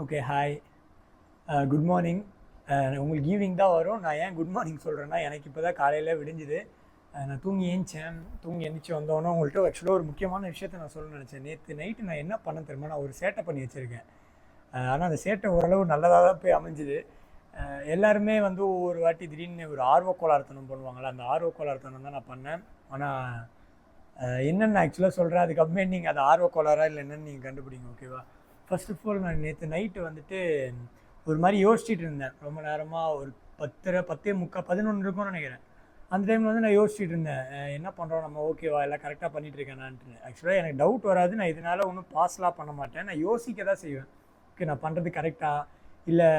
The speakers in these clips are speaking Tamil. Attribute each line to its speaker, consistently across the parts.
Speaker 1: Okay hi. Good morning. உங்களுக்கு ஈவினிங் தான் வரும். நான் ஏன் குட் மார்னிங் சொல்கிறேன்னா, எனக்கு இப்போ தான் காலையில் விடிஞ்சுது. நான் தூங்கி ஏந்திச்சேன். தூங்கி எழுந்திரிச்சி வந்தோன்னே உங்கள்கிட்ட ஆக்சுவலாக ஒரு முக்கியமான விஷயத்த நான் சொல்லணும்னு நினச்சேன். நேற்று நைட்டு நான் என்ன பண்ண தெரியுமா, நான் ஒரு சேட்டை பண்ணி வச்சுருக்கேன். ஆனால் அந்த சேட்டை ஓரளவு நல்லதாக தான் போய் அமைஞ்சுது. எல்லாருமே வந்து ஒவ்வொரு வாட்டி திடீர்னு ஒரு ஆர்வ கோளாறுத்தனம் பண்ணுவாங்களே, அந்த ஆர்வ கோளாறுத்தனம் தான் நான் பண்ணேன். ஆனால் என்னென்னு ஆக்சுவலாக சொல்கிறேன், அதுக்கப்புறமே நீங்கள் அது ஆர்வ கோளாறா இல்லை என்னென்னு நீங்கள் கண்டுபிடிங்க, ஓகேவா? ஃபர்ஸ்ட் ஆஃப் ஆல், நான் நேற்று நைட்டு வந்துட்டு ஒரு மாதிரி யோசிச்சுட்டு இருந்தேன் ரொம்ப நேரமாக. ஒரு 10:30 இருக்கும்னு நினைக்கிறேன். அந்த டைமில் வந்து நான் யோசிச்சுட்டு இருந்தேன், என்ன பண்ணுறோம் நம்ம, ஓகேவா, எல்லாம் கரெக்டாக பண்ணிகிட்டு இருக்கேனான்ட்டு. ஆக்சுவலாக எனக்கு டவுட் வராது, நான் இதனால் ஒன்றும் பாஸ்லாம் பண்ண மாட்டேன், நான் யோசிக்க தான் செய்வேன். ஓகே, நான் பண்ணுறது கரெக்டாக இல்லை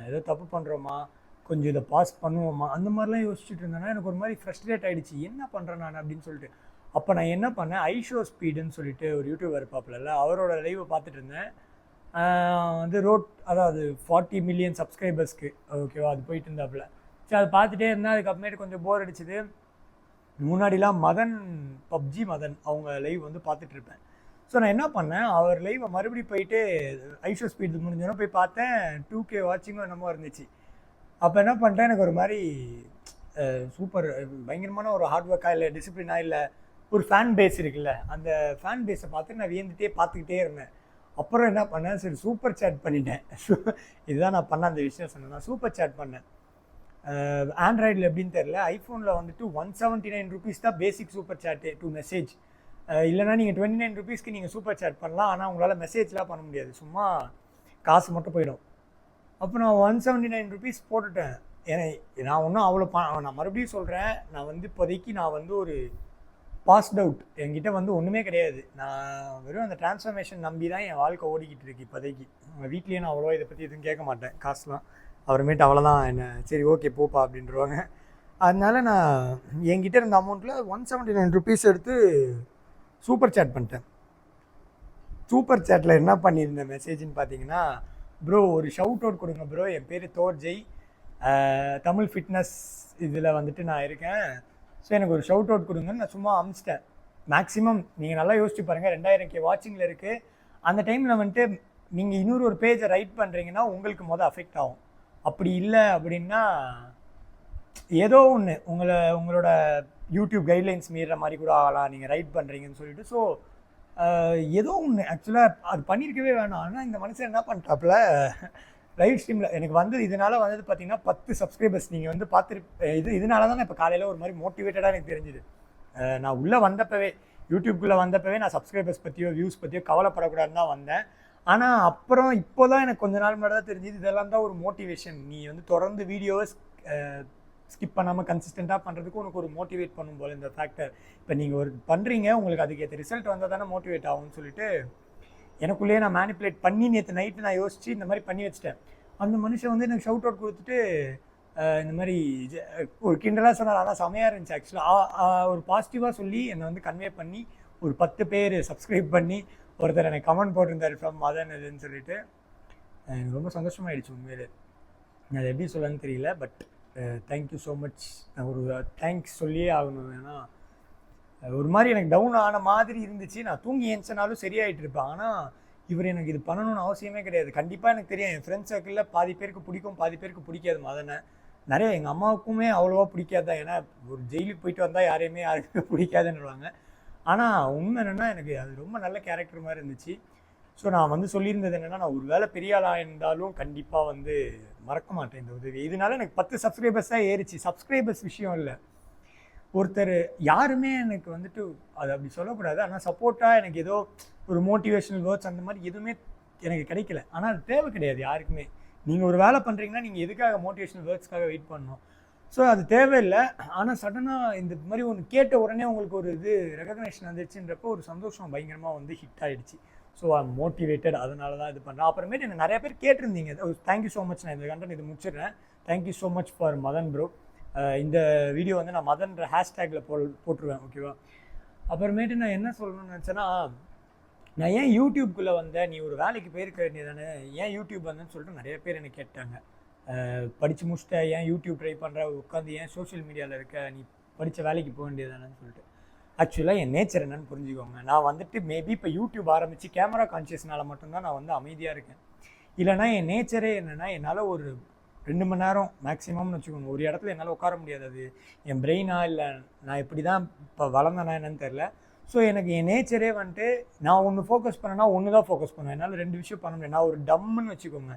Speaker 1: ஏதோ தப்பு பண்ணுறோமா, கொஞ்சம் இதை பாஸ் பண்ணுவோமா, அந்த மாதிரிலாம் யோசிச்சுட்டு இருந்தேன்னா எனக்கு ஒரு மாதிரி ஃப்ரஸ்ட்ரேட் ஆகிடுச்சு, என்ன பண்ணுறேன் நான் அப்படின்னு சொல்லிட்டு. அப்போ நான் என்ன பண்ணேன், ஐஷோ ஸ்பீடுன்னு சொல்லிட்டு ஒரு யூடியூபர் இருப்பாப்புல, அவரோட லைவை பார்த்துட்டு இருந்தேன். வந்து அதாவது 40 மில்லியன் சப்ஸ்கிரைபர்ஸ்க்கு, ஓகேவா, அது போயிட்டு இருந்தாப்புல. சரி, அதை பார்த்துட்டே இருந்தேன். அதுக்கப்புறமேட்டு கொஞ்சம் போர் அடிச்சுது. முன்னாடிலாம் பப்ஜி மதன் அவங்க லைவ் வந்து பார்த்துட்ருப்பேன். ஸோ நான் என்ன பண்ணேன், அவர் லைவை மறுபடியும் போயிட்டு ஐஷோ ஸ்பீடு முடிஞ்சோன்னா போய் பார்த்தேன். 2K வாட்சிங்கும் என்னமோ இருந்துச்சு. அப்போ என்ன பண்ணிட்டேன், எனக்கு ஒரு மாதிரி சூப்பர் பயங்கரமான ஒரு ஹார்ட் ஒர்க்காக இல்லை டிசிப்ளினாக இல்லை, ஒரு ஃபேன் பேஸ் இருக்குல்ல, அந்த ஃபேன் பேஸை பார்த்து நான் வியந்துட்டே பார்த்துக்கிட்டே இருந்தேன். அப்புறம் என்ன பண்ணேன், சரி சூப்பர் சேட் பண்ணிட்டேன். இதுதான் நான் பண்ண அந்த விஷயம் சொன்னேன். நான் சூப்பர் சேட் பண்ணேன். ஆண்ட்ராய்டில் எப்படின்னு தெரியல, ஐஃபோனில் வந்துட்டு 179 ருபீஸ் தான் பேசிக் சூப்பர் சேட்டு டு மெசேஜ். இல்லைனா நீங்கள் 29 ருபீஸ்க்கு நீங்கள் சூப்பர் சேட் பண்ணலாம். ஆனால் உங்களால் மெசேஜ்லாம் பண்ண முடியாது, சும்மா காசு மட்டும் போயிடும். அப்போ நான் 179 ருபீஸ் போட்டுட்டேன். ஏன்னா நான் ஒன்றும் அவ்வளோ நான் மறுபடியும் சொல்கிறேன், நான் வந்து இப்போதைக்கு நான் வந்து ஒரு பாஸ்ட் அவுட், என்கிட்ட வந்து ஒன்றுமே கிடையாது. நான் வெறும் அந்த டிரான்ஸ்ஃபர்மேஷன் நம்பி தான் என் வாழ்க்கை ஓடிக்கிட்டு இருக்கு இப்போதைக்கு. உங்கள் வீட்லேயே நான் அவ்வளோ இதை பற்றி எதுவும் கேட்க மாட்டேன், காசுலாம். அப்புறமேட்டு அவ்வளோதான், என்ன சரி ஓகே போப்பா அப்படின்றவாங்க. அதனால நான் என்கிட்ட இருந்த அமௌண்ட்டில் 179 ருபீஸ் எடுத்து சூப்பர் சேட் பண்ணிட்டேன். சூப்பர் சேட்டில் என்ன பண்ணியிருந்தேன் மெசேஜ்னு பார்த்தீங்கன்னா, ப்ரோ ஒரு ஷவுட் அவுட் கொடுங்க ப்ரோ, என் பேர் தோர்ஜெய், தமிழ் ஃபிட்னஸ் இதில் வந்துட்டு நான் இருக்கேன், ஸோ எனக்கு ஒரு ஷவுட் அவுட் கொடுங்கன்னு நான் சும்மா அமிச்சிட்டேன். மேக்ஸிமம் நீங்கள் நல்லா யோசிச்சு பாருங்கள், 2000K வாட்சிங்கில் இருக்குது. அந்த டைமில் வந்துட்டு நீங்கள் இன்னொரு ஒரு பேஜை ரைட் பண்ணுறீங்கன்னா உங்களுக்கு அஃபெக்ட் ஆகும். அப்படி இல்லை அப்படின்னா ஏதோ ஒன்று உங்களோட யூடியூப் கைட்லைன்ஸ் மீறுற மாதிரி கூட ஆகலாம், நீங்கள் ரைட் பண்ணுறீங்கன்னு சொல்லிட்டு. ஸோ ஏதோ ஒன்று ஆக்சுவலாக அது பண்ணியிருக்கவே வேணாம். ஆனால் இந்த மனுஷன் என்ன பண்ணிட்டாப்புல, லைவ் ஸ்ட்ரீமில் எனக்கு வந்து இதனால் வந்தது பார்த்தீங்கன்னா 10 சப்ஸ்கிரைபர்ஸ் நீங்கள் வந்து இதனால தான் நான் இப்போ காலையில் ஒரு மாதிரி மோட்டிவேட்டடாக எனக்கு தெரிஞ்சுது. நான் உள்ளே வந்தப்பவே, யூடியூப்குள்ளே வந்தப்பவே நான் சப்ஸ்கிரைபர்ஸ் பற்றியோ வியூஸ் பற்றியோ கவலைப்படக்கூடாதுன்னு தான் வந்தேன். ஆனால் அப்புறம் இப்போ தான் எனக்கு கொஞ்ச நாள் முன்னாடி தான் தெரிஞ்சுது, இதெல்லாம் தான் ஒரு மோட்டிவேஷன். நீ வந்து தொடர்ந்து வீடியோவை ஸ்கிப் பண்ணாமல் கன்சிஸ்டண்ட்டாக பண்ணுறதுக்கு உனக்கு ஒரு மோட்டிவேட் பண்ணும் போல் இந்த ஃபேக்டர். இப்போ நீங்கள் ஒரு பண்ணுறீங்க, உங்களுக்கு அதுக்கேற்ற ரிசல்ட் வந்தால் தானே மோட்டிவேட் ஆகும்னு சொல்லிட்டு எனக்குள்ளேயே நான் மேனிப்புலேட் பண்ணி நேற்று நைட்டு நான் யோசித்து இந்த மாதிரி பண்ணி வச்சிட்டேன். அந்த மனுஷன் வந்து எனக்கு ஷவுட் அவுட் கொடுத்துட்டு இந்த மாதிரி ஒரு கிண்டலாக சொன்னார். ஆனால் செமையாக இருந்துச்சு ஆக்சுவலாக. ஒரு பாசிட்டிவாக சொல்லி என்னை வந்து கன்வே பண்ணி ஒரு 10 பேர் சப்ஸ்கிரைப் பண்ணி ஒருத்தர் எனக்கு கமெண்ட் போட்டிருந்தார் ஃப்ரம் மதன் இதுன்னு சொல்லிட்டு. எனக்கு ரொம்ப சந்தோஷமாயிடுச்சு உண்மையிலே. நான் அதை எப்படி சொல்லணும்னு தெரியல, பட் தேங்க்யூ ஸோ மச். நான் ஒரு தேங்க்ஸ் சொல்லியே ஆகணும். ஏன்னா ஒரு மாதிரி எனக்கு டவுன் ஆன மாதிரி இருந்துச்சு. நான் தூங்கி ஏந்திச்சனாலும் சரியாயிட்டு இருப்பேன். ஆனால் இவர் எனக்கு இது பண்ணணும்னு அவசியமே கிடையாது. கண்டிப்பாக எனக்கு தெரியும், என் ஃப்ரெண்ட்ஸ் சர்க்கிளில் பாதி பேருக்கு பிடிக்கும், பாதி பேருக்கு பிடிக்காது மதனை. நிறைய எங்கள் அம்மாவுக்குமே அவ்வளோவா பிடிக்காது தான். ஏன்னா ஒரு ஜெயிலுக்கு போயிட்டு வந்தால் யாருக்குமே பிடிக்காதுன்னுவாங்க. ஆனால் உண்மை என்னென்னா எனக்கு அது ரொம்ப நல்ல கேரக்டர் மாதிரி இருந்துச்சு. ஸோ நான் வந்து சொல்லியிருந்தது என்னென்னா, நான் ஒரு வேளை பெரிய ஆளாக இருந்தாலும் கண்டிப்பாக வந்து மறக்க மாட்டேன் இந்த உதவி. இதனால எனக்கு 10 சப்ஸ்கிரைபர்ஸ் தான் ஏறிச்சு. சப்ஸ்கிரைபர்ஸ் விஷயம் இல்லை, ஒருத்தர் யாருமே எனக்கு வந்துட்டு அது அப்படி சொல்லக்கூடாது, ஆனால் சப்போர்ட்டாக எனக்கு ஏதோ ஒரு மோட்டிவேஷனல் வேர்ட்ஸ் அந்த மாதிரி எதுவுமே எனக்கு கிடைக்கல. ஆனால் அது தேவை கிடையாது யாருக்குமே. நீங்கள் ஒரு வேலை பண்ணுறீங்கன்னா நீங்கள் எதுக்காக மோட்டிவேஷனல் வேர்ட்ஸ்க்காக வெயிட் பண்ணணும்? ஸோ அது தேவையில்லை. ஆனால் சடனாக இந்த மாதிரி ஒன்று கேட்ட உடனே உங்களுக்கு ஒரு ரெகக்னேஷன் வந்துடுச்சுன்றப்போ ஒரு சந்தோஷம் பயங்கரமாக வந்து ஹிட் ஆகிடுச்சு. ஸோ ஐம் மோட்டிவேட்டட், அதனால தான் இது பண்ணுறேன். அப்புறமேட்டு எனக்கு நிறைய பேர் கேட்டிருந்தீங்க. Thank you so much. நான் இந்த கண்டென்ட் இது முடிச்சிடுறேன். Thank you so much for Madan bro. இந்த வீடியோ வந்து நான் மதன்ற ஹேஷ்டேக்கில் போட்டுருவேன், ஓகேவா? அப்புறமேட்டு நான் என்ன சொல்லணும்னு நினச்சேன்னா, நான் ஏன் யூடியூப்குள்ளே வந்தேன், நீ ஒரு வேலைக்கு போயிருக்க வேண்டியதானே, ஏன் யூடியூப் வந்தேன்னு சொல்லிட்டு நிறைய பேர் எனக்கு கேட்டாங்க. படித்து முடிச்சிட்ட, ஏன் யூடியூப் ட்ரை பண்ணுற, உட்காந்து ஏன் சோஷியல் மீடியாவில் இருக்க, நீ படித்த வேலைக்கு போக வேண்டியதானேன்னு சொல்லிட்டு. ஆக்சுவலாக என் நேச்சர் என்னன்னு புரிஞ்சுக்கோங்க. நான் வந்துட்டு மேபி இப்போ யூடியூப் ஆரம்பித்து கேமரா கான்ஷியஸ்னால மட்டும்தான் நான் வந்து அமைதியாக இருக்கேன். இல்லைனா என் நேச்சரே என்னென்னா என்னால் ஒரு 2 மணி நேரம் மேக்ஸிமம்னு வச்சுக்கோங்க ஒரு இடத்துல என்னால் உட்கார முடியாது. அது என் பிரெயினா இல்லை நான் எப்படி தான் இப்போ வளர்ந்தேனா என்னன்னு தெரில. ஸோ எனக்கு என் நேச்சரே வந்துட்டு நான் ஒன்று ஃபோக்கஸ் பண்ணேன்னா ஒன்று தான் ஃபோக்கஸ் பண்ணுவேன். என்னால் 2 விஷயம் பண்ண முடியாது. நான் ஒரு டம்முன்னு வச்சுக்கோங்க,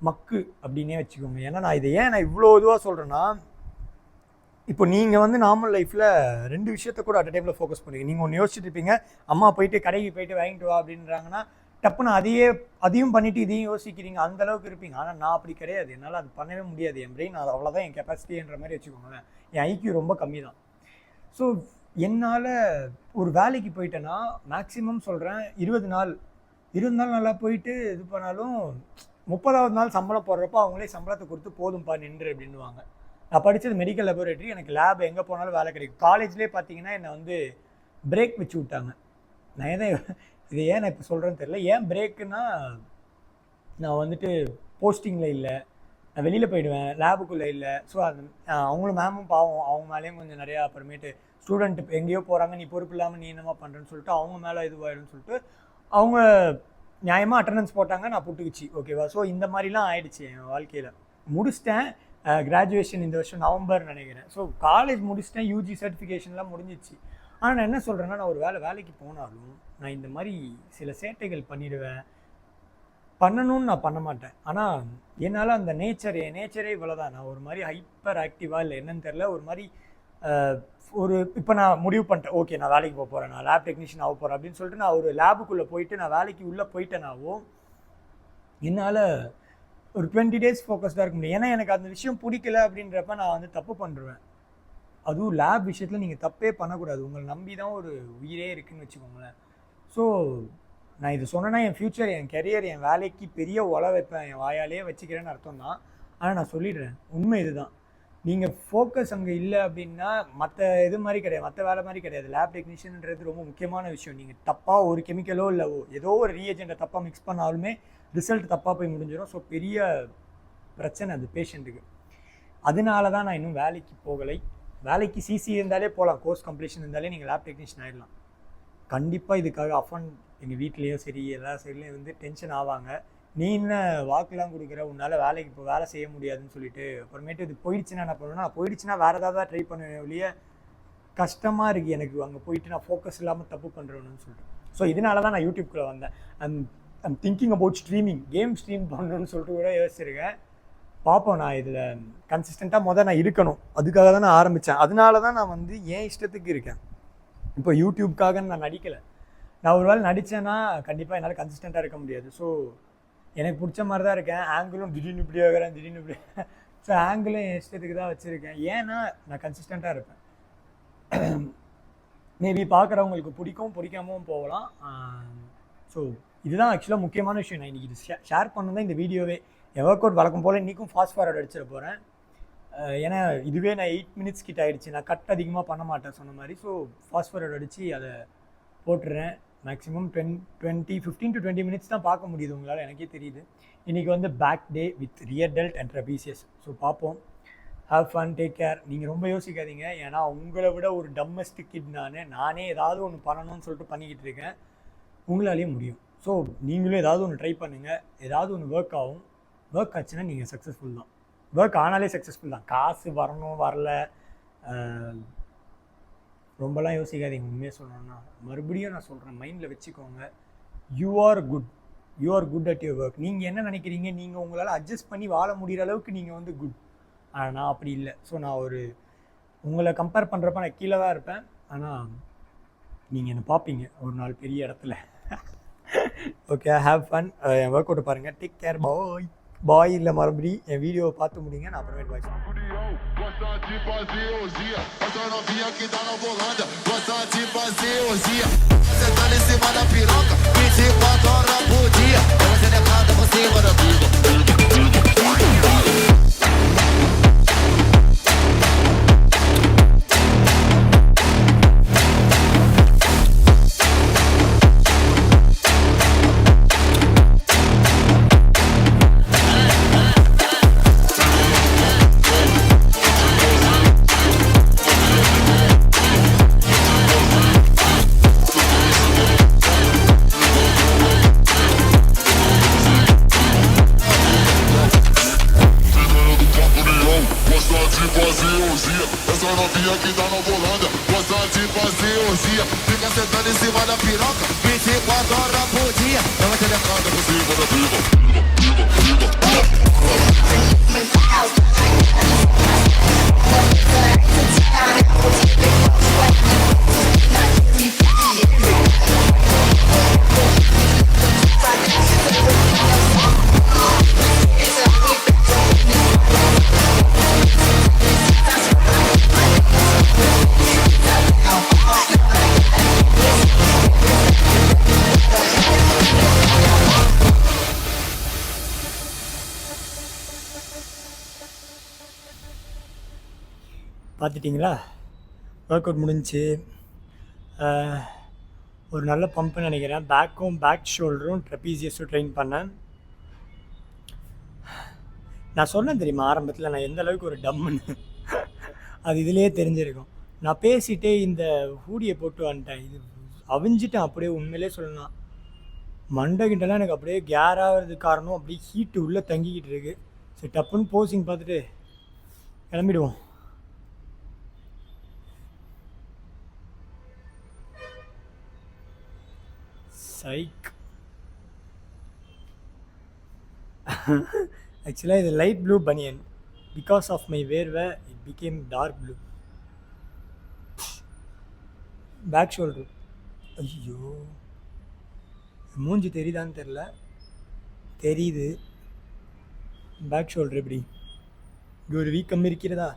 Speaker 1: மக்கு அப்படின்னே வச்சுக்கோங்க. ஏன்னா நான் இதை ஏன் நான் இவ்வளோ இதுவாக சொல்கிறேன்னா, இப்போ நீங்கள் வந்து நார்மல் லைஃப்பில் 2 விஷயத்த கூட அட் டைமில் ஃபோக்கஸ் பண்ணுவீங்க. நீங்கள் ஒன்று யோசிச்சுட்டு இருப்பீங்க, அம்மா போயிட்டு கடைக்கு போயிட்டு வாங்கிட்டு வா அப்படின்றாங்கன்னா டப்புன்னு அதையும் பண்ணிவிட்டு இதையும் யோசிக்கிறீங்க, அந்தளவுக்கு இருப்பீங்க. ஆனால் நான் அப்படி கிடையாது. என்னால் அது பண்ணவே முடியாது. என் பிரெயின் அது அவ்வளோதான் என் கெப்பாசிட்டின்ற மாதிரி வச்சுக்கோங்களேன். என் ஐக்யூ ரொம்ப கம்மி தான். ஸோ என்னால் ஒரு வேலைக்கு போயிட்டேன்னா மேக்ஸிமம் சொல்கிறேன் 20 நாள் நல்லா போயிட்டு இது பண்ணாலும் 30வது நாள் சம்பளம் போடுறப்போ அவங்களே சம்பளத்தை கொடுத்து போதும்ப்பா நின்று அப்படின்னுவாங்க. நான் படித்தது மெடிக்கல் லெபரேட்டரி. எனக்கு லேப் எங்கே போனாலும் வேலை கிடைக்கும். காலேஜ்லேயே பார்த்தீங்கன்னா என்னை வந்து பிரேக் வச்சு விட்டாங்க. நான் இதை ஏன் நான் இப்போ சொல்கிறேன்னு தெரியல. ஏன் பிரேக்குன்னா, நான் வந்துட்டு போஸ்டிங்கில் இல்லை, நான் வெளியில் போயிடுவேன், லேபுக்குள்ளே இல்லை. ஸோ அது அவங்களும் மேமும் பாவம், அவங்க மேலேயும் கொஞ்சம் நிறையா அப்புறமேட்டு ஸ்டூடெண்ட் எங்கேயோ போகிறாங்க, நீ பொறுப்பு இல்லாமல் நீ என்னமா பண்ணுறேன்னு சொல்லிட்டு அவங்க மேலே இதுவாயிடும்னு சொல்லிட்டு அவங்க நியாயமாக அட்டண்டன்ஸ் போட்டாங்க, நான் புட்டுக்குச்சு. ஓகேவா? ஸோ இந்த மாதிரிலாம் ஆயிடுச்சு என் வாழ்க்கையில். முடிச்சிட்டேன். கிராஜுவேஷன் இந்த வருஷம் நவம்பர் நினைக்கிறேன். ஸோ காலேஜ் முடிச்சிட்டேன், யூஜி சர்டிஃபிகேஷன்லாம் முடிஞ்சிச்சு. ஆனால் நான் என்ன சொல்கிறேன்னா, நான் ஒரு வேலைக்கு போனாலும் நான் இந்த மாதிரி சில சேட்டைகள் பண்ணிடுவேன். பண்ணணும்னு நான் பண்ண மாட்டேன். ஆனால் என்னால் அந்த என் நேச்சரே இவ்வளோ தான். நான் ஒரு மாதிரி ஹைப்பர் ஆக்டிவாக இல்லை என்னன்னு தெரில. ஒரு மாதிரி இப்போ நான் முடிவு பண்ணிட்டேன், ஓகே நான் வேலைக்கு போக போகிறேன், நான் லேப் டெக்னீஷியன் ஆக போகிறேன் அப்படின்னு சொல்லிட்டு நான் ஒரு லேபுக்குள்ளே போயிட்டு நான் வேலைக்கு உள்ளே போயிட்டேனாவும் என்னால் ஒரு 20 days ஃபோக்கஸ்டாக இருக்க முடியும். ஏன்னா எனக்கு அந்த விஷயம் பிடிக்கல அப்படின்றப்ப நான் வந்து தப்பு பண்ணுறேன். அதுவும் லேப் விஷயத்தில் நீங்கள் தப்பே பண்ணக்கூடாது. உங்களை நம்பி தான் ஒரு உயிரே இருக்குதுன்னு வச்சுக்கோங்களேன். ஸோ நான் இது சொன்னேன்னா என் ஃப்யூச்சர், என் கெரியர், என் வேலைக்கு பெரிய உழ வைப்பேன், என் வாயாலே வச்சுக்கிறேன்னு அர்த்தம் தான். ஆனால் நான் சொல்லிடுறேன், உண்மை இதுதான். நீங்கள் ஃபோக்கஸ் அங்கே இல்லை அப்படின்னா மற்ற இது மாதிரி கிடையாது, மற்ற வேலை மாதிரி கிடையாது. லேப் டெக்னீஷியன்ன்றது ரொம்ப முக்கியமான விஷயம். நீங்கள் தப்பாக ஒரு கெமிக்கலோ இல்லை ஏதோ ஒரு ரீஏஜெண்ட்டை தப்பாக மிக்ஸ் பண்ணாலுமே ரிசல்ட் தப்பாக போய் முடிஞ்சிடும். ஸோ பெரிய பிரச்சனை அது பேஷண்ட்டுக்கு. அதனால தான் நான் இன்னும் வேலைக்கு போகலை. வேலைக்கு சிசி இருந்தாலே போகலாம், கோர்ஸ் கம்ப்ளீஷன் இருந்தாலே நீங்கள் லேப் டெக்னீஷியன் ஆகிடலாம். கண்டிப்பாக இதுக்காக அஃபன் எங்கள் வீட்லேயும் சரி எல்லா சைட்லேயும் வந்து டென்ஷன் ஆவாங்க. நீ என்ன வாக்குலாம் கொடுக்குற, உன்னால் வேலைக்கு இப்போ வேலை செய்ய முடியாதுன்னு சொல்லிட்டு. அப்புறமேட்டு இது போயிடுச்சுன்னா என்ன பண்ணுவேன்னா, நான் போயிடுச்சுன்னா வேறு ஏதாவது தான் ட்ரை பண்ணுவேன் ஒழிய கஷ்டமாக இருக்குது எனக்கு அங்கே போயிட்டு நான் ஃபோக்கஸ் இல்லாமல் தப்பு பண்ணுறேன்னு சொல்லிட்டு. ஸோ இதனால தான் நான் யூடியூப்குள்ளே வந்தேன். I'm thinking about streaming, game stream பண்ணணும்னு சொல்லிட்டு கூட யோசிச்சிருக்கேன். பார்ப்போம். நான் இதில் கன்சிஸ்டண்ட்டாக நான் இருக்கணும், அதுக்காக தான் நான் ஆரம்பித்தேன். அதனால தான் நான் வந்து என் இஷ்டத்துக்கு இருக்கேன். இப்போ யூடியூப்காக நான் நடிக்கலை. நான் ஒரு வேளை நடித்தேன்னா கண்டிப்பாக என்னால் கன்சிஸ்டண்ட்டாக இருக்க முடியாது. ஸோ எனக்கு பிடிச்ச மாதிரி தான் இருக்கேன். ஆங்கிளும் திடீர்னு இப்படி ஆகிறேன், திடீர்னு இப்படி. ஸோ ஆங்கிளும் என் இஷ்டத்துக்கு தான் வச்சுருக்கேன். ஏன்னா நான் கன்சிஸ்டண்ட்டாக இருப்பேன். மேபி பார்க்குறவங்களுக்கு பிடிக்காமவும் போகலாம். ஸோ இதுதான் ஆக்சுவலாக முக்கியமான விஷயம். நான் இன்றைக்கி இது ஷேர் பண்ணணும் தான் இந்த வீடியோவே. என் ஒர்க் அவுட் வழக்கம் போல் இன்றைக்கும் ஃபாஸ்ட் ஃபார்வர்ட் அடிச்சிட போகிறேன். ஏன்னா இதுவே நான் 8 minutes கிட்ட ஆகிடுச்சு. நான் கட் அதிகமாக பண்ண மாட்டேன் சொன்ன மாதிரி. ஸோ ஃபாஸ்ட் ஃபார்வர்ட் அடித்து அதை போட்டுடுறேன். மேக்ஸிமம் 15 to 20 minutes தான் பார்க்க முடியுது உங்களால், எனக்கே தெரியுது. இன்றைக்கி வந்து back day with rear delt and trapezius. So பார்ப்போம். Have fun, take care. நீங்கள் ரொம்ப யோசிக்காதீங்க. ஏன்னா உங்களை விட ஒரு டம்மஸ்ட் கிட் நானே ஏதாவது ஒன்று பண்ணணும்னு சொல்லிட்டு பண்ணிக்கிட்டு இருக்கேன். உங்களாலேயே முடியும். ஸோ நீங்களும் ஏதாவது ஒன்று ட்ரை பண்ணுங்கள். ஏதாவது ஒன்று ஒர்க் ஆகும். ஒர்க் ஆச்சுன்னா நீங்கள் சக்ஸஸ்ஃபுல் தான். ஒர்க் ஆனாலே சக்ஸஸ்ஃபுல் தான். காசு வரணும் வரல ரொம்பலாம் யோசிக்காதீங்க. உண்மையாக சொல்லணும்னா மறுபடியும் நான் சொல்கிறேன், மைண்டில் வச்சுக்கோங்க. You are good at your work. நீங்கள் என்ன நினைக்கிறீங்க, நீங்கள் உங்களால் அட்ஜஸ்ட் பண்ணி வாழ முடிகிற அளவுக்கு நீங்கள் வந்து குட். ஆனால் நான் அப்படி இல்லை. ஸோ நான் உங்களை கம்பேர் பண்ணுறப்ப நான் கீழே தான் இருப்பேன். ஆனால் நீங்கள் என்னை பார்ப்பீங்க ஒரு நாள் பெரிய இடத்துல. Okay, have fun. என் ஒர்க் அவுட் பாருங்கள். Take care. பாய் இல்லை மறுபடி என் வீடியோவை பார்த்து முடிங்க. நான் அப்புறமேட்டு voice gosta de fazer orgia. Essa novinha que tá na Volândia gosta de fazer orgia. Você tá em cima da piroca 24 horas por dia. Ela se decada por cima da tudo.
Speaker 2: novinha que tá na Holanda, gostando de fazer orgia. Fica sentando em cima da piroca, 24 horas por dia. Ela quer levantar por cima da piba.
Speaker 1: பார்த்துட்டிங்களா? ஒர்க் அவுட் முடிஞ்சு ஒரு நல்ல பம்ப்னு நினைக்கிறேன். பேக் ஷோல்டரும் ட்ரெப்பீசியஸும் ட்ரெயின் பண்ணேன். நான் சொன்னேன் தெரியுமா ஆரம்பத்தில் நான் எந்த அளவுக்கு ஒரு டம்முன்னு, அது இதிலே தெரிஞ்சிருக்கும். நான் பேசிகிட்டே இந்த ஹூடியை போட்டு வந்துட்டேன். இது அவிஞ்சிட்டேன் அப்படியே. உண்மையிலே சொல்லலாம், மண்டை கிட்டலாம் எனக்கு அப்படியே கேர் ஆகிறதுக்கு காரணம் அப்படியே ஹீட்டு உள்ளே தங்கிக்கிட்டு இருக்கு. சரி, டப்புன்னு போசிங் பார்த்துட்டு கிளம்பிடுவோம். சைக் ஆக்சுவலாக இது லைட் ப்ளூ பனியன். பிகாஸ் ஆஃப் மை வேர்வை it became dark blue. Back shoulder, ஐயோ மூஞ்சி தெரியுதான்னு தெரில, தெரியுது. பேக் ஷோல்டர் எப்படி இப்படி ஒரு வீக்கம் இருக்கிறதா?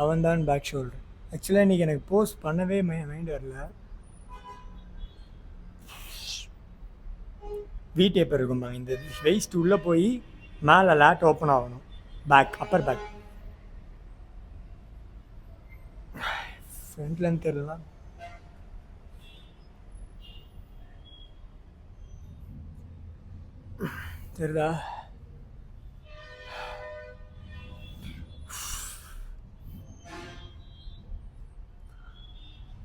Speaker 1: அவன்தான் பேக் ஷோல்டர். ஆக்சுவலாக இன்றைக்கி எனக்கு போஸ்ட் பண்ணவே மைண்ட் வரல. வி டேப்பர் இருக்கும்பாங்க. இந்த வெயிஸ்ட் உள்ளே போய் மேலே லேட் ஓப்பன் ஆகணும். Back, upper back. ஃப்ரண்ட்லேருந்து தெரியல, தெரியுதா?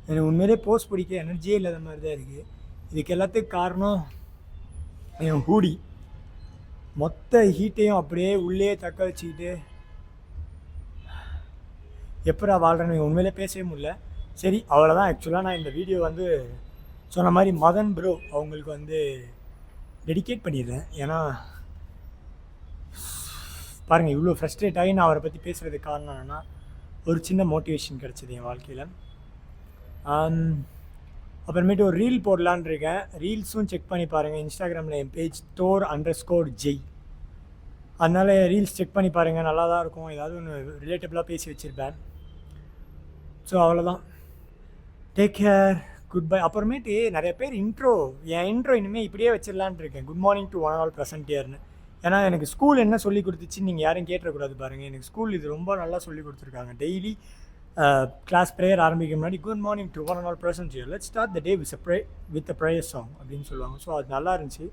Speaker 1: எனக்கு உண்மையிலே போஸ்ட் பிடிக்க எனர்ஜியே இல்லாத மாதிரி தான் இருக்குது. இதுக்கு எல்லாத்துக்கும் காரணம் என் ஹூடி. மொத்த ஹீட்டையும் அப்படியே உள்ளே தக்க வச்சுக்கிட்டு எப்படா வாழ்கிறேன்னு உண்மையிலே பேசவே முடியல. சரி, அவ்வளோதான். ஆக்சுவலாக நான் இந்த வீடியோ வந்து சொன்ன மாதிரி மதன் ப்ரோ அவங்களுக்கு வந்து டெடிகேட் பண்ணிடுறேன். ஏன்னா பாருங்கள், இவ்வளோ ஃப்ரஸ்ட்ரேட் ஆகி நான் அவரை பற்றி பேசுகிறதுக்கு காரணம் என்னென்னா, ஒரு சின்ன மோட்டிவேஷன் கிடச்சிது என் வாழ்க்கையில். அப்புறமேட்டு ஒரு ரீல் போடலான் இருக்கேன். ரீல்ஸும் செக் பண்ணி பாருங்கள். இன்ஸ்டாகிராமில் என் பேஜ் Thor_J. அதனால் ரீல்ஸ் செக் பண்ணி பாருங்கள், நல்லா தான் இருக்கும். ஏதாவது ஒன்று ரிலேட்டபிளாக பேசி வச்சுருப்பேன். ஸோ அவ்வளோதான். Take care, good bye. அப்புறமேட்டு நிறைய பேர் என் இன்ட்ரோ இனிமேல் இப்படியே வச்சிடலான் இருக்கேன். Good morning to one all present இயர்னு. ஏன்னா எனக்கு ஸ்கூல் என்ன சொல்லி கொடுத்துச்சின்னு நீங்கள் யாரும் கேட்டக்கூடாது பாருங்கள். எனக்கு ஸ்கூல் இது ரொம்ப நல்லா சொல்லி கொடுத்துருக்காங்க. டெய்லி கிளாஸ் ப்ரேயர் ஆரம்பிக்க முன்னாடி good morning to one and all persons here, let's start the day with a prayer song அப்படின்னு சொல்லுவாங்க. ஸோ அது நல்லா இருந்துச்சு,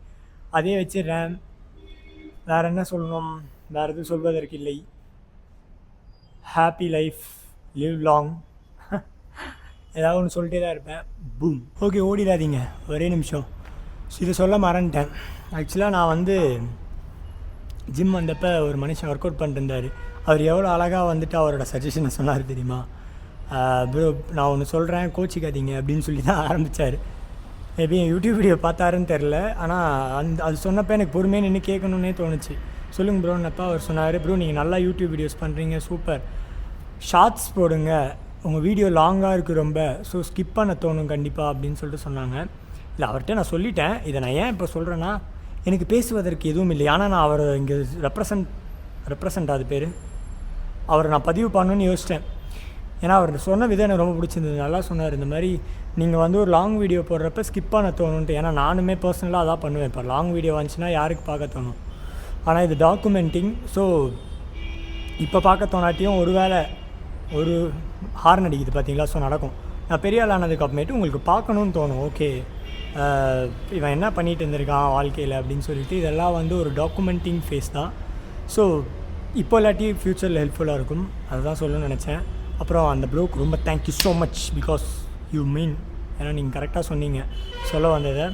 Speaker 1: அதே வச்சிடுறேன். வேறு என்ன சொல்லணும்? வேறு எதுவும் சொல்வதற்கு இல்லை. ஹாப்பி லைஃப், லிவ் லாங், ஏதாவது ஒன்று சொல்லிட்டே தான் இருப்பேன். பூம். ஓகே, ஓடிடாதீங்க, ஒரே நிமிஷம். இதை சொல்ல மறந்துட்டேன். ஆக்சுவலாக நான் வந்து ஜிம் வந்தப்போ ஒரு மனுஷன் ஒர்க் அவுட் பண்ணிருந்தார். அவர் எவ்வளோ அழகாக வந்துட்டு அவரோட சஜஷனை சொன்னார் தெரியுமா? ப்ரோ, நான் ஒன்று சொல்கிறேன், கோச்சிக்காதீங்க அப்படின்னு சொல்லி தான் ஆரம்பித்தார். மேபி என் யூடியூப் வீடியோ பார்த்தாருன்னு தெரில. ஆனால் அது சொன்னப்போ எனக்கு பொறுமையாக நின்று கேட்கணுன்னே தோணுச்சு. சொல்லுங்கள் ப்ரோன்னப்போ அவர் சொன்னார், ப்ரோ நீங்கள் நல்லா யூடியூப் வீடியோஸ் பண்ணுறீங்க, சூப்பர், ஷார்ட்ஸ் போடுங்க, உங்கள் வீடியோ லாங்காக இருக்குது ரொம்ப, ஸோ ஸ்கிப் பண்ண தோணும் கண்டிப்பாக அப்படின்னு சொல்லிட்டு சொன்னாங்க. இல்லை, அவர்கிட்ட நான் சொல்லிட்டேன். இதை நான் ஏன் இப்போ சொல்கிறேன்னா, எனக்கு பேசுவதற்கு எதுவும் இல்லை. ஆனால் நான் அவரை இங்கே ரெப்ரசன்ட் அது பேர், அவரை நான் பதிவு பண்ணணுன்னு யோசித்தேன். ஏன்னா அவர் சொன்ன விதம் எனக்கு ரொம்ப பிடிச்சிருந்தது. நல்லா சொன்னார், இந்த மாதிரி நீங்கள் வந்து ஒரு லாங் வீடியோ போடுறப்ப ஸ்கிப் பண்ண தோணுன்ட்டு. ஏன்னா நானுமே பர்சனலாக அதான் பண்ணுவேன். இப்போ லாங் வீடியோ வந்துச்சுன்னா யாருக்கு பார்க்க தோணும்? ஆனால் இது டாக்குமெண்டிங், ஸோ இப்போ பார்க்க தோணாட்டியும் ஒரு ஹார்ன் அடிக்குது பார்த்தீங்களா, ஸோ நடக்கும். நான் பெரிய ஆள் ஆனதுக்கு அப்புறமேட்டு உங்களுக்கு பார்க்கணுன்னு தோணும். ஓகே, இவன் என்ன பண்ணிகிட்டு இருந்திருக்கான் வாழ்க்கையில் அப்படின்னு சொல்லிட்டு, இதெல்லாம் வந்து ஒரு டாக்குமெண்டிங் ஃபேஸ் தான். ஸோ இப்போ இல்லாட்டி ஃப்யூச்சரில் ஹெல்ப்ஃபுல்லாக இருக்கும், அதுதான் சொல்லணும்னு நினச்சேன். அப்புறம் அந்த ப்ரோக்கு ரொம்ப thank you so much, because you mean, ஏன்னா நீங்கள் கரெக்டாக சொன்னீங்க சொல்ல வந்ததை.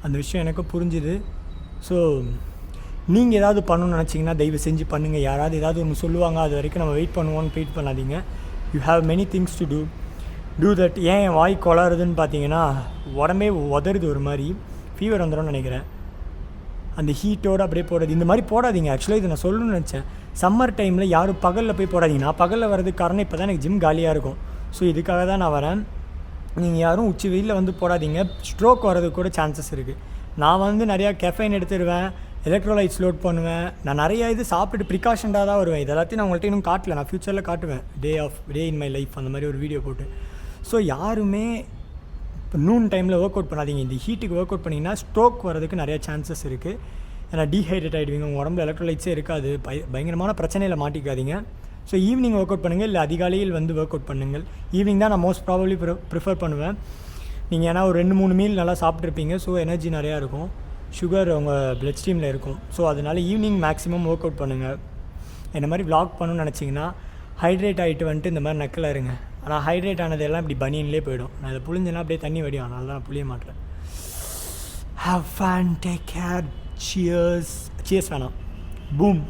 Speaker 1: அந்த விஷயம் எனக்கு புரிஞ்சுது. ஸோ நீங்கள் ஏதாவது பண்ணணும்னு நினச்சிங்கன்னா தயவு செஞ்சு பண்ணுங்கள். யாராவது ஏதாவது ஒன்று சொல்லுவாங்க, அது வரைக்கும் நம்ம வெயிட் பண்ணுவோன்னு வெயிட் பண்ணாதீங்க. You have many things to do that. ஏன் என் வாய் கொளாருதுன்னு பார்த்தீங்கன்னா உடம்பே உதறுது ஒரு மாதிரி, ஃபீவர் வந்துடும்னு நினைக்கிறேன். அந்த ஹீட்டோடு அப்படியே போடுறது இந்த மாதிரி போடாதீங்க. ஆக்சுவலாக இதை நான் சொல்லணும்னு நினச்சேன். சம்மர் டைமில் யாரும் பகலில் போய் போடாதீங்க. நான் பகலில் வரதுக்கு காரணம் இப்போ தான் எனக்கு ஜிம் காலியாக இருக்கும். ஸோ இதுக்காக தான் நான் வரேன். நீங்கள் யாரும் உச்சி வெயிலில் வந்து போடாதீங்க. ஸ்ட்ரோக் வரதுக்கு கூட சான்சஸ் இருக்குது. நான் வந்து நிறையா கெஃபைன் எடுத்துடுவேன், எலக்ட்ரோலைட்ஸ் லோட் பண்ணுவேன், நான் நிறையா இது சாப்பிட்டுட்டு ப்ரிகாஷன்டாக தான் வருவேன். இது எல்லாத்தையும் நான் உங்கள்கிட்ட இன்னும் காட்டல, நான் ஃப்யூச்சரில் காட்டுவேன். டே இன் மை லைஃப் அந்த மாதிரி ஒரு வீடியோ போட்டு. ஸோ யாருமே இப்போ நூன் டைமில் ஒர்க் அவுட் பண்ணாதீங்க. இந்த ஹீட்டுக்கு ஒர்க் அவுட் பண்ணிங்கன்னா ஸ்ட்ரோக் வரதுக்கு நிறையா சான்சஸ் இருக்குது. ஏன்னா டீஹைட்ரேட் ஆகிடுவீங்க, உங்கள் உடம்புல எலக்ட்ரோலைட்ஸே இருக்காது, பயங்கரமான பிரச்சனையில் மாட்டிக்காதீங்க. ஸோ ஈவினிங் ஒர்க் அவுட் பண்ணுங்கள், இல்லை அதிகாலையில் வந்து ஒர்க் அவுட் பண்ணுங்கள். ஈவினிங் தான் நான் மோஸ்ட் ப்ராபப்ளி ப்ரிஃபர் பண்ணுவேன். நீங்கள் ஏன்னா ஒரு 2-3 மீல் நல்லா சாப்பிட்ருப்பீங்க, ஸோ எனர்ஜி நிறையா இருக்கும், சுகர் உங்கள் பிளட் ஸ்ட்ரீமில் இருக்கும். ஸோ அதனால் ஈவினிங் மேக்ஸிமம் ஒர்க் அவுட் பண்ணுங்கள். இந்த மாதிரி வ்ளாக் பண்ணணும்னு நினச்சிங்கன்னா ஹைட்ரேட் ஆகிட்டு வந்துட்டு இந்த மாதிரி நக்கில் இருங்க. ஆனால் ஹைட்ரேட் ஆனதெல்லாம் இப்படி பனியன்லேயே போயிடும். நான் இதை புளிஞ்சேன்னா அப்படியே தண்ணி வடியும், அதனால தான் நான் புளிய மாட்டேன். Have fun, take care, cheers வேணாம், பூம்.